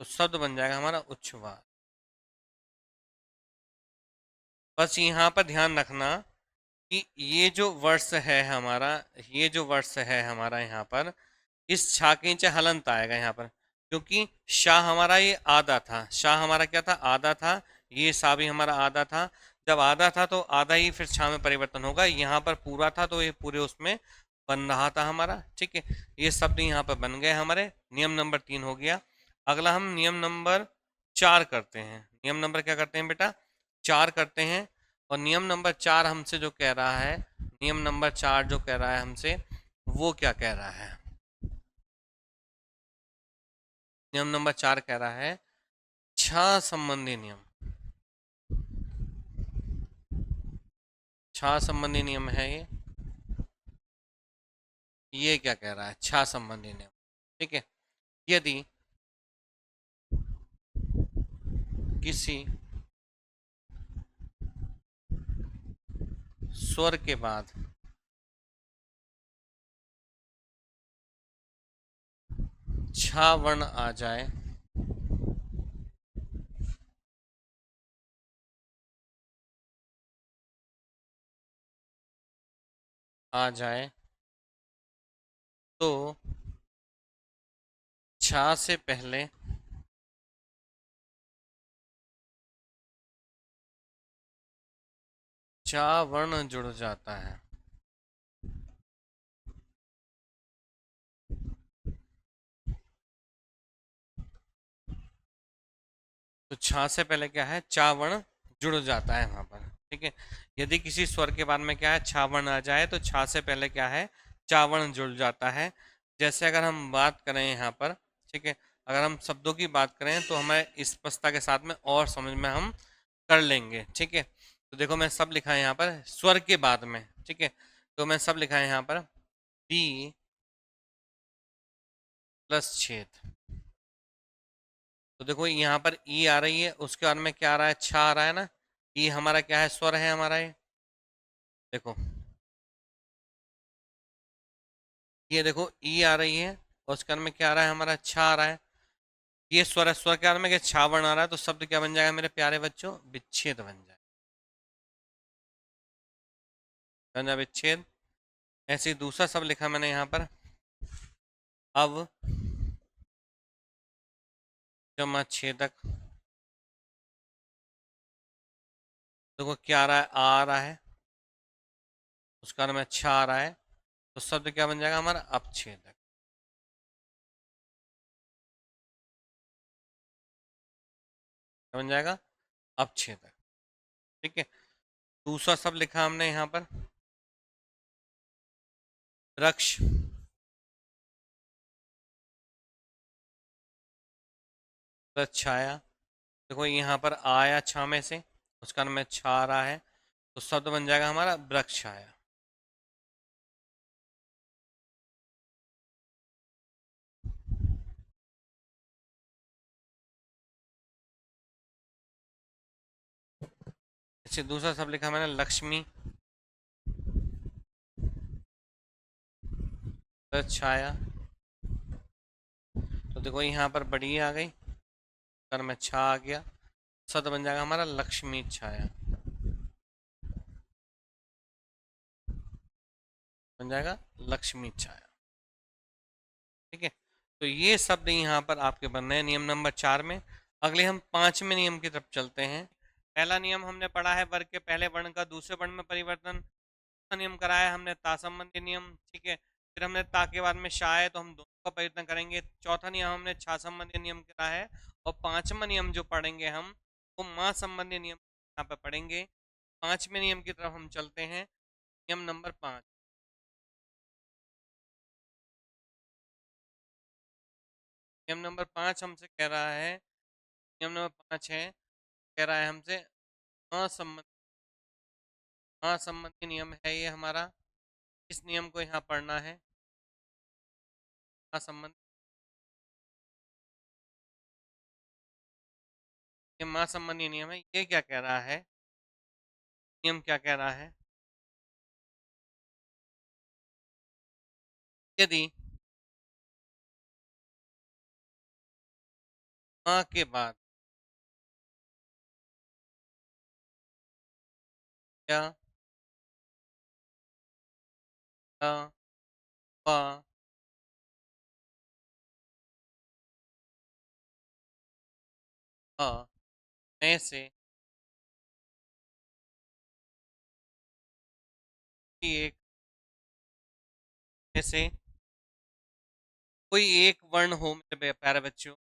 तो शब्द बन जाएगा हमारा उच्छ्वास। बस यहाँ पर ध्यान रखना कि ये जो वर्ष है हमारा, ये जो वर्ष है हमारा यहाँ पर, इस छा के नीचे हलंत आएगा यहाँ पर, क्योंकि शाह हमारा ये आधा था, शाह हमारा क्या था, आधा था। ये सा भी हमारा आधा था। जब आधा था तो आधा ही फिर छा में परिवर्तन होगा। यहाँ पर पूरा था तो ये पूरे उसमें बन रहा था हमारा। ठीक है, ये शब्द यहाँ पर बन गए हमारे। नियम नंबर 3 हो गया। अगला हम नियम नंबर 4 करते हैं। नियम नंबर क्या करते हैं बेटा, 4 करते हैं। और नियम नंबर 4 हमसे जो कह रहा है, नियम नंबर 4 जो कह रहा है हमसे, वो क्या कह रहा है, नियम नंबर 4 कह रहा है छा संबंधी नियम। छा संबंधी नियम है ये क्या कह रहा है, छा संबंधी नियम। ठीक है, यदि किसी स्वर के बाद छा वर्ण आ जाए, आ जाए, तो छा से पहले चा वर्ण जुड़ जाता है। तो छा से पहले क्या है, चा वर्ण जुड़ जाता है वहां पर। ठीक है, यदि किसी स्वर के बाद में क्या है, छा वर्ण आ जाए, तो छा से पहले क्या है, चा वर्ण जुड़ जाता है। जैसे अगर हम बात करें यहाँ पर, ठीक है, अगर हम शब्दों की बात करें तो हमें स्पष्टता के साथ में और समझ में हम कर लेंगे। ठीक है, तो देखो मैं सब लिखा है यहाँ पर स्वर के बाद में। ठीक है, तो मैं सब लिखा है यहाँ पर डी प्लस छेद। तो देखो यहाँ पर ई आ रही है, उसके बाद में क्या आ रहा है, छा आ रहा है ना। ई हमारा क्या है, स्वर है हमारा ये। देखो ये देखो ई आ रही है, और उसके बाद में क्या आ रहा है हमारा, छा आ रहा है। ये स्वर है, स्वर के बाद में क्या छा वर्ण आ रहा है, तो शब्द क्या बन जाएगा मेरे प्यारे बच्चों, विच्छेद बन जाए, बन जाए विच्छेद। ऐसे ही दूसरा शब्द लिखा मैंने यहाँ पर, अब जमा छेदक। देखो क्या आ रहा है, आ रहा है, उसके बाद में छा आ रहा है, तो शब्द क्या बन जाएगा हमारा, अपछेदक। क्या बन जाएगा, अपछेदक। ठीक है, दूसरा शब्द लिखा हमने यहाँ पर, रक्ष। छाया। देखो यहाँ पर आया छा में से, उसका नाम है छा आ रहा है, तो शब्द बन जाएगा हमारा वृक्ष छाया। इससे दूसरा शब्द लिखा मैंने लक्ष्मी छाया। तो देखो यहाँ पर बड़ी आ गई, कर में छा आ गया, शब्द बन जाएगा हमारा लक्ष्मी छाया, बन जाएगा लक्ष्मी छाया। ठीक है, तो ये शब्द यहाँ पर आपके बन रहे हैं नियम नंबर 4 में। अगले हम 5वें नियम की तरफ चलते हैं। पहला नियम हमने पढ़ा है वर्ग के पहले वर्ण का दूसरे वर्ण में परिवर्तन। दूसरा नियम कराया हमने ता संबंधी नियम। ठीक है, फिर हमने ता के बाद में शा है तो हम दोनों का परिवर्तन करेंगे। चौथा नियम हमने छा संबंधी नियम करा है, और 5वां नियम जो पढ़ेंगे हम वो माँ संबंधी नियम यहाँ पे पढ़ेंगे। 5वें नियम की तरफ हम चलते हैं, नियम नंबर 5। नियम नंबर 5 हमसे कह रहा है, नियम नंबर 5 है, कह रहा है हमसे असंबंधी, असंबंधी नियम है ये हमारा। इस नियम को यहाँ पढ़ना है, असंबंधी। ये माँ संबंधी नियम है। ये क्या कह रहा है, नियम क्या कह रहा है, यदि माँ के बाद या अ, व अ में से कोई एक में से कोई एक वर्ण हो मेरे प्यारे बच्चों,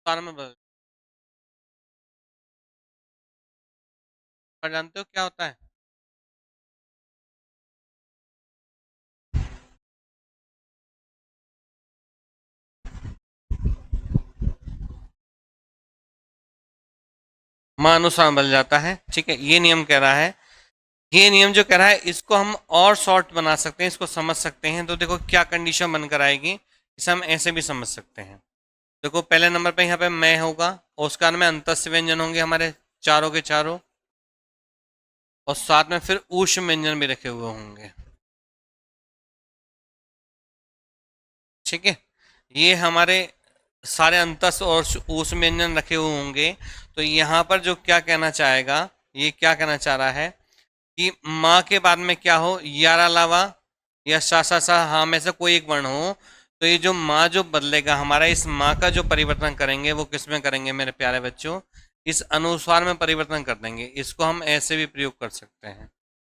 बार में बदल। पर जानते हो क्या होता है, माँ अनुसार बदल जाता है। ठीक है, ये नियम कह रहा है। ये नियम जो कह रहा है इसको हम और शॉर्ट बना सकते हैं, इसको समझ सकते हैं। तो देखो क्या कंडीशन बनकर आएगी, इसे हम ऐसे भी समझ सकते हैं। देखो पहले नंबर पे यहाँ पे मैं होगा, और उसका में अंतस्य व्यंजन होंगे हमारे चारों के चारों, और साथ में फिर ऊष्म व्यंजन भी रखे हुए होंगे। ठीक है, ये हमारे सारे अंतस और ऊष्म व्यंजन रखे हुए होंगे। तो यहाँ पर जो क्या कहना चाहेगा, ये क्या कहना चाह रहा है कि माँ के बाद में क्या हो, यारा लावा या सा हाँ में से कोई एक वर्ण हो। तो ये जो माँ जो बदलेगा हमारा, इस माँ का जो परिवर्तन करेंगे वो किस में करेंगे मेरे प्यारे बच्चों, इस अनुस्वार में परिवर्तन कर देंगे। इसको हम ऐसे भी प्रयोग कर सकते हैं।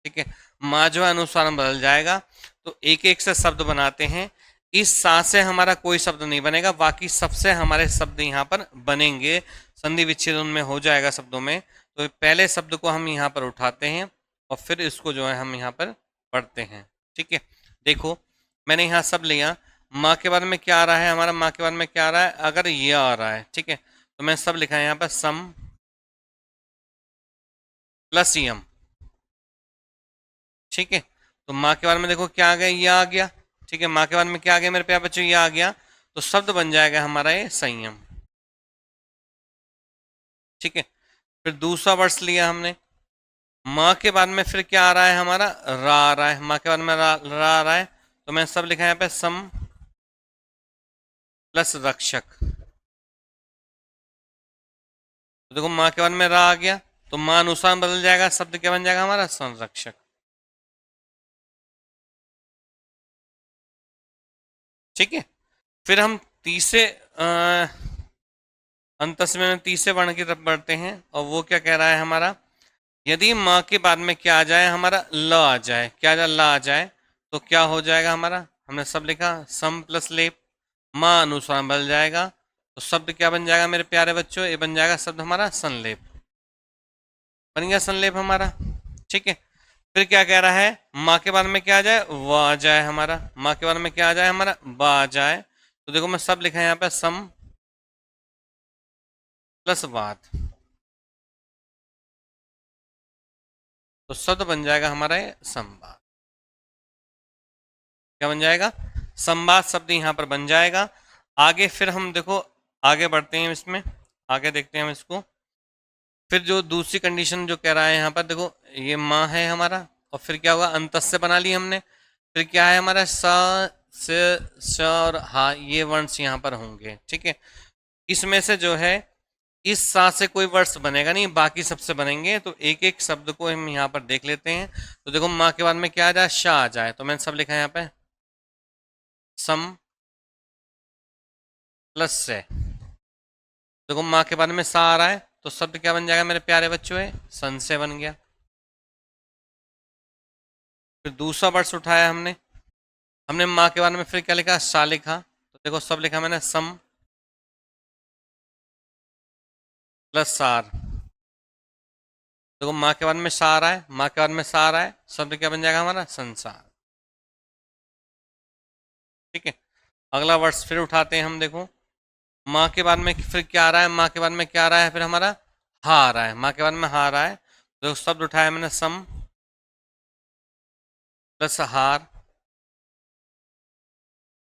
ठीक है, माँ जो है अनुस्वार में बदल जाएगा। तो एक एक से शब्द बनाते हैं। इस सा से हमारा कोई शब्द नहीं बनेगा, बाकी सबसे हमारे शब्द यहाँ पर बनेंगे, संधि विच्छेद उनमें हो जाएगा शब्दों में। तो पहले शब्द को हम यहाँ पर उठाते हैं और फिर इसको जो है हम यहाँ पर पढ़ते हैं। ठीक है, देखो मैंने यहाँ सब लिया। माँ के बाद में क्या आ रहा है हमारा, माँ के बाद में क्या आ रहा है, अगर यह आ रहा है, ठीक है, तो मैं सब लिखा है यहाँ पर सम प्लस यम। ठीक है, तो माँ के बाद में देखो क्या आ गया, ये आ गया। ठीक है, माँ के बाद में क्या आ गया मेरे प्यारे बच्चों, ये आ गया। तो शब्द बन जाएगा हमारा ये संयम। ठीक है, फिर दूसरा वर्ष लिया हमने। माँ के बाद में फिर क्या आ रहा है हमारा, रा आ रहा है। माँ के बाद में रा आ रहा है, तो मैं सब लिखा है यहाँ पे सम प्लस रक्षक। तो देखो माँ के बाद में रा आ गया, तो माँ अनुसार बदल जाएगा, शब्द क्या बन जाएगा हमारा, संरक्षक। ठीक है, फिर हम तीसरे अंतस में तीसरे वर्ण की तरफ बढ़ते हैं, और वो क्या कह रहा है हमारा, यदि माँ के बाद में क्या आ जाए हमारा, ल आ जाए, क्या आ जाए, ल आ जाए, तो क्या हो जाएगा हमारा, हमने सब लिखा सम प्लस लेप, माँ अनुस्वार बदल जाएगा। तो शब्द क्या बन जाएगा मेरे प्यारे बच्चों, ये बन जाएगा शब्द हमारा संलेप। बन गया संलेप हमारा। ठीक है, फिर क्या कह रहा है, माँ के बाद में क्या आ जाए, व आ जाए हमारा, माँ के बाद में क्या आ जाए हमारा, ब आ जाए। तो देखो मैं सब लिखा है यहाँ पे, सम प्लस वात, तो शब्द बन जाएगा हमारा ये संवाद। क्या बन जाएगा, संवाद शब्द यहाँ पर बन जाएगा। आगे फिर हम देखो आगे बढ़ते हैं इसमें, आगे देखते हैं हम इसको। फिर जो दूसरी कंडीशन जो कह रहा है यहाँ पर देखो, ये माँ है हमारा, और फिर क्या होगा, अंतस्य बना ली हमने। फिर क्या है हमारा, स से श और हा, ये वर्ड्स यहाँ पर होंगे, ठीक है। इसमें से जो है इस सा से कोई वर्ड्स बनेगा नहीं, बाकी सबसे बनेंगे। तो एक एक शब्द को हम यहाँ पर देख लेते हैं। तो देखो माँ के बाद में क्या आ जाए, शाह आ जाए, तो मैंने सब लिखा है यहाँ पे, सम प्लस से। देखो माँ के बाद में सा आ रहा है, तो शब्द क्या बन जाएगा मेरे प्यारे बच्चों, है सन से बन गया। फिर दूसरा वर्ड्स उठाया हमने, हमने माँ के बाद में फिर क्या लिखा, सा लिखा, तो देखो सब लिखा मैंने, सम प्लस सार। देखो माँ के बाद में सा आ रहा है, माँ के बाद में सा आ रहा है, शब्द क्या बन जाएगा हमारा, संसार, ठीक है। अगला वर्ड्स फिर उठाते हैं हम, देखो माँ के बाद में फिर क्या आ रहा है, माँ के बाद में क्या आ रहा है, फिर हमारा हा आ रहा है, माँ के बाद में हा आ रहा है। तो शब्द उठाया मैंने, सम प्लस हार,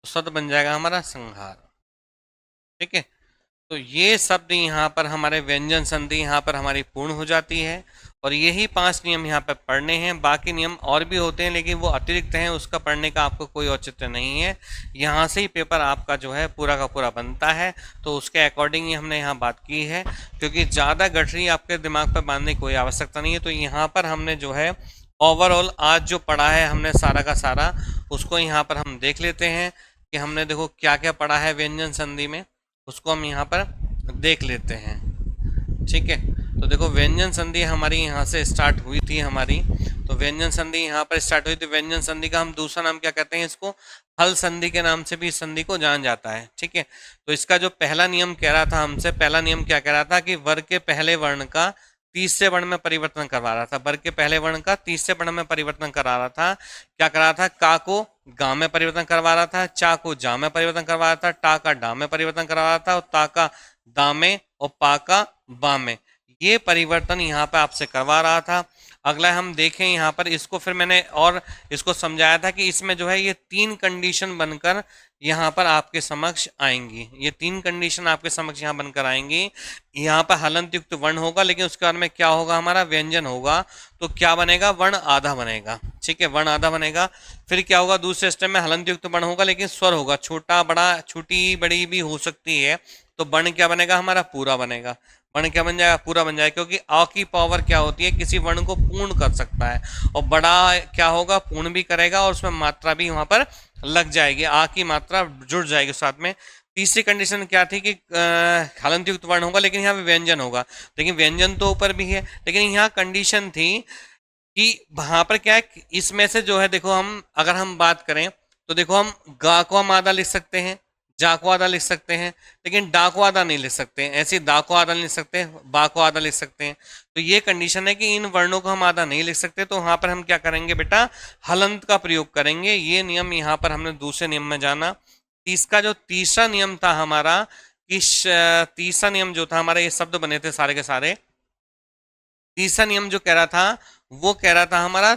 तो शब्द बन जाएगा हमारा संहार, ठीक है। तो ये शब्द यहाँ पर हमारे व्यंजन संधि यहाँ पर हमारी पूर्ण हो जाती है। और यही 5 नियम यहाँ पर पढ़ने हैं, बाकी नियम और भी होते हैं लेकिन वो अतिरिक्त हैं, उसका पढ़ने का आपको कोई औचित्य नहीं है। यहाँ से ही पेपर आपका जो है पूरा का पूरा बनता है, तो उसके अकॉर्डिंग ही हमने यहाँ बात की है, क्योंकि ज़्यादा गठरी आपके दिमाग पर बांधने की कोई आवश्यकता नहीं है। तो यहाँ पर हमने जो है ओवरऑल आज जो पढ़ा है हमने सारा का सारा, उसको यहाँ पर हम देख लेते हैं कि हमने देखो क्या क्या पढ़ा है व्यंजन संधि में, उसको हम यहाँ पर देख लेते हैं, ठीक है। तो देखो व्यंजन संधि हमारी यहाँ से स्टार्ट हुई थी हमारी, तो व्यंजन संधि यहाँ पर स्टार्ट हुई थी। व्यंजन संधि का हम दूसरा नाम क्या कहते हैं, इसको हल संधि के नाम से भी इस संधि को जान जाता है, ठीक है। तो इसका जो पहला नियम कह रहा था हमसे, पहला नियम क्या कह रहा था कि वर्ग के पहले वर्ण का तीसरे वर्ण में परिवर्तन करवा रहा था, वर्ग के पहले वर्ण का तीसरे वर्ण में परिवर्तन करा रहा था। क्या करा रहा था, का को गा में परिवर्तन करवा रहा था, चा को जा में परिवर्तन करवा रहा था, टा का डा में परिवर्तन करवा रहा था, और ता का दा में और पा का बा में, ये परिवर्तन यहाँ पे आपसे करवा रहा था। अगला हम देखें यहाँ पर, इसको फिर मैंने और इसको समझाया था कि इसमें जो है ये 3 कंडीशन बनकर यहाँ पर आपके समक्ष आएंगी, ये 3 कंडीशन आपके समक्ष यहाँ बनकर आएंगी। यहाँ पर हलंत युक्त वर्ण होगा, लेकिन उसके बाद में क्या होगा, हमारा व्यंजन होगा। तो क्या बनेगा, वर्ण आधा बनेगा, ठीक है, वर्ण आधा बनेगा। फिर क्या होगा, दूसरे स्टेप में हलंत युक्त वर्ण होगा, लेकिन स्वर होगा, छोटा बड़ा, छोटी बड़ी भी हो सकती है। तो वर्ण क्या बनेगा हमारा, पूरा बनेगा। वर्ण क्या बन जाएगा, पूरा बन जाएगा, क्योंकि अ की पावर क्या होती है, किसी वर्ण को पूर्ण कर सकता है। और बड़ा क्या होगा, पूर्ण भी करेगा, और उसमें मात्रा भी वहां पर लग जाएगी, आ की मात्रा जुड़ जाएगी साथ में। तीसरी कंडीशन क्या थी कि हलंत युक्त वर्ण होगा, लेकिन यहाँ पे व्यंजन होगा। लेकिन व्यंजन तो ऊपर भी है, लेकिन यहाँ कंडीशन थी कि वहां पर क्या है, इसमें से जो है देखो, हम अगर हम बात करें तो देखो, हम गा को हम आधा लिख सकते हैं, जा को आधा लिख सकते हैं, लेकिन डा को आधा नहीं लिख सकते हैं, ऐसे दा को आधा लिख सकते हैं, बा को आधा लिख सकते हैं। तो ये कंडीशन है कि इन वर्णों को हम आधा नहीं लिख सकते, तो वहां पर हम क्या करेंगे बेटा, हलंत का प्रयोग करेंगे। ये नियम यहाँ पर हमने दूसरे नियम में जाना। इसका जो तीसरा नियम था हमारा, तीसरा नियम जो था हमारा, ये शब्द बने थे सारे के सारे। तीसरा नियम जो कह रहा था, वो कह रहा था हमारा,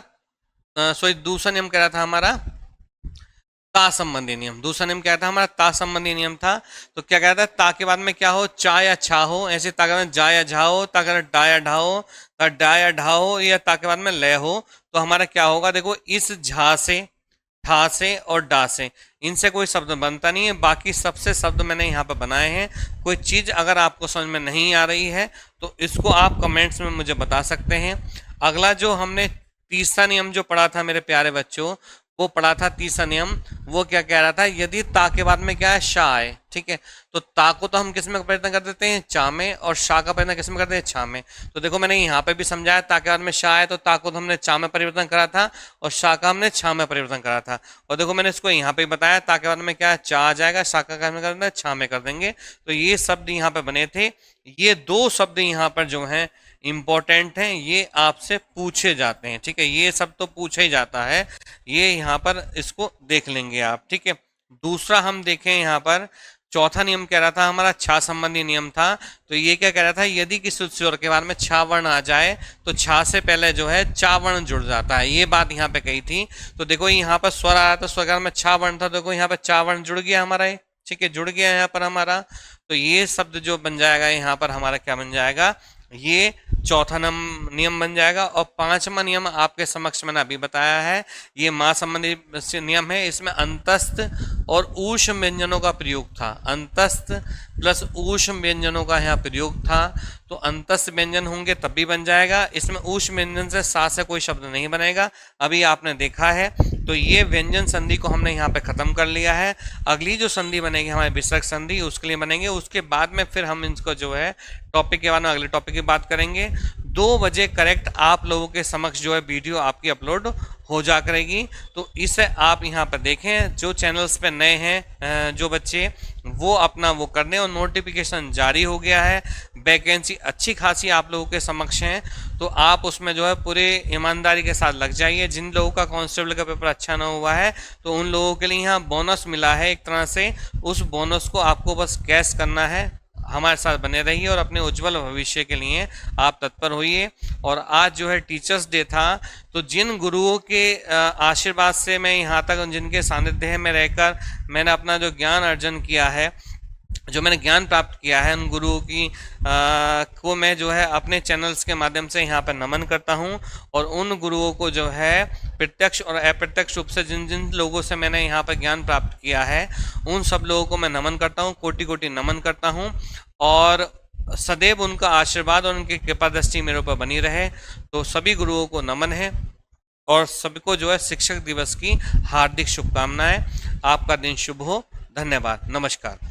सॉरी दूसरा नियम कह रहा था हमारा ता संबंधी नियम। दूसरा नियम क्या था हमारा, ता संबंधी नियम था। तो क्या कहता है, ता के बाद में क्या हो, चा या छा हो, ऐसे ता के बाद जा या झा हो, ता के बाद डा या ढा हो, ता डा या ढा हो, या ता के बाद में लय हो। तो हमारा क्या होगा, देखो इस झा से, ठा से और डा से, इनसे कोई शब्द बनता नहीं है। बाकी सबसे शब्द मैंने यहाँ पर बनाए हैं। कोई चीज अगर आपको समझ में नहीं आ रही है तो इसको आप कमेंट्स में मुझे बता सकते हैं। अगला जो हमने तीसरा नियम जो पढ़ा था मेरे प्यारे बच्चों, वो पढ़ा था तीसरा नियम। वो क्या कह रहा था, यदि ता के बाद में क्या है, शा आए, ठीक है। तो ता को तो हम किस में परिवर्तन कर देते हैं, चा में, और शा का परिवर्तन किस में करते हैं, छा में। तो देखो मैंने यहाँ पे भी समझाया, ता के बाद में शा है तो ता को तो हमने चा में परिवर्तन करा था और शा का हमने छा में परिवर्तन करा था। और देखो मैंने इसको यहाँ पे बताया, ता के बाद में क्या चा आ जाएगा, शा का कर देंगे, छा में कर देंगे। तो ये शब्द यहाँ पे बने थे। ये दो शब्द यहाँ पर जो है इंपॉर्टेंट हैं, ये आपसे पूछे जाते हैं, ठीक है। ये सब तो पूछा ही जाता है, ये यहाँ पर इसको देख लेंगे आप, ठीक है। दूसरा हम देखें यहाँ पर, चौथा नियम कह रहा था हमारा छा संबंधी नियम था। तो ये क्या कह रहा था, यदि किसी स्वर के बाद में छा वर्ण आ जाए तो छा से पहले जो है चा वर्ण जुड़ जाता है, ये बात यहाँ पे कही थी। तो देखो यहाँ पर स्वर आ रहा था, स्वर में छा वर्ण था, देखो यहाँ पर चा वर्ण जुड़ गया हमारा, ये ठीक है, जुड़ गया यहाँ पर हमारा। तो ये शब्द जो बन जाएगा यहाँ पर हमारा क्या बन जाएगा, ये चौथा नियम बन जाएगा। और पांचवा नियम आपके समक्ष मैंने अभी बताया है, ये मां संबंधी नियम है। इसमें अंतस्थ और ऊष्म व्यंजनों का प्रयोग था, अंतस्थ प्लस ऊष्म व्यंजनों का यहाँ प्रयोग था। तो अंतस्थ व्यंजन होंगे तब भी बन जाएगा, इसमें ऊष्म व्यंजन से सा से कोई शब्द नहीं बनेगा, अभी आपने देखा है। तो ये व्यंजन संधि को हमने यहाँ पे खत्म कर लिया है। अगली जो संधि बनेगी हमारी विसर्ग संधि, उसके लिए बनेंगे, उसके बाद में फिर हम इसको जो है टॉपिक के बाद में अगले टॉपिक की बात करेंगे। 2 बजे करेक्ट आप लोगों के समक्ष जो है वीडियो आपकी अपलोड हो जा करेगी। तो इसे आप यहाँ पर देखें, जो चैनल्स पे नए हैं जो बच्चे, वो अपना वो कर दें। और नोटिफिकेशन जारी हो गया है, वैकेंसी अच्छी खासी आप लोगों के समक्ष हैं, तो आप उसमें जो है पूरे ईमानदारी के साथ लग जाइए। जिन लोगों का कांस्टेबल का पेपर अच्छा ना हुआ है तो उन लोगों के लिए यहाँ बोनस मिला है एक तरह से, उस बोनस को आपको बस कैश करना है। हमारे साथ बने रहिए और अपने उज्जवल भविष्य के लिए आप तत्पर होइए। और आज जो है टीचर्स डे था, तो जिन गुरुओं के आशीर्वाद से मैं यहाँ तक, जिनके सानिध्य में रहकर मैंने अपना जो ज्ञान अर्जन किया है, जो मैंने ज्ञान प्राप्त किया है, उन गुरुओं की को मैं जो है अपने चैनल्स के माध्यम से यहाँ पर नमन करता हूँ। और उन गुरुओं को जो है प्रत्यक्ष और अप्रत्यक्ष रूप से जिन जिन लोगों से मैंने यहाँ पर ज्ञान प्राप्त किया है, उन सब लोगों को मैं नमन करता हूँ, कोटि कोटि नमन करता हूँ। और सदैव उनका आशीर्वाद और उनकी कृपा दृष्टि मेरे ऊपर बनी रहे। तो सभी गुरुओं को नमन है और सबको जो है शिक्षक दिवस की हार्दिक शुभकामनाएं। आपका दिन शुभ हो। धन्यवाद, नमस्कार।